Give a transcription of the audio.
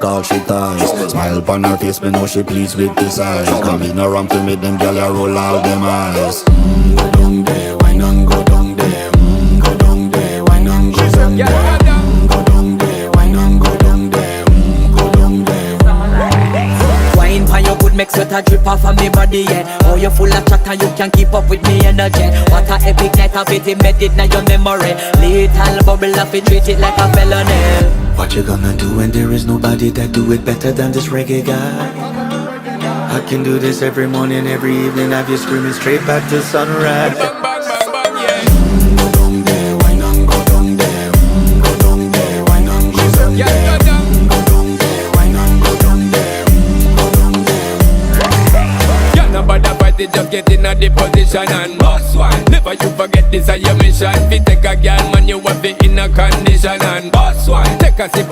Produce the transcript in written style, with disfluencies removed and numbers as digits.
all she ties. Smile upon her face, me know she pleased with this eyes. Come in around to make them gyal a roll out them eyes. Go down there, why not go down there? Go down there, why not go down there? Go down there, why not go down there? Go down there. Wine for your good make sweat a drip off of me body, yeah. Oh, you full of chatter, you can keep up with me energy. What a epic night of it, embedded in your memory. Little bubble of it, treat it like a felony. What you gonna do when there is nobody that do it better than this reggae guy? I can do this every morning, every evening, have you screaming straight back to sunrise. Go down there, why not go down there? Go down there, why not go down there? Go down there, why not go down there? Go down there. You're not bad about it, just get in a the position and boss one. Never you forget this is your mission. If you take a girl, man, you have it in a condition and boss one. Take a sip.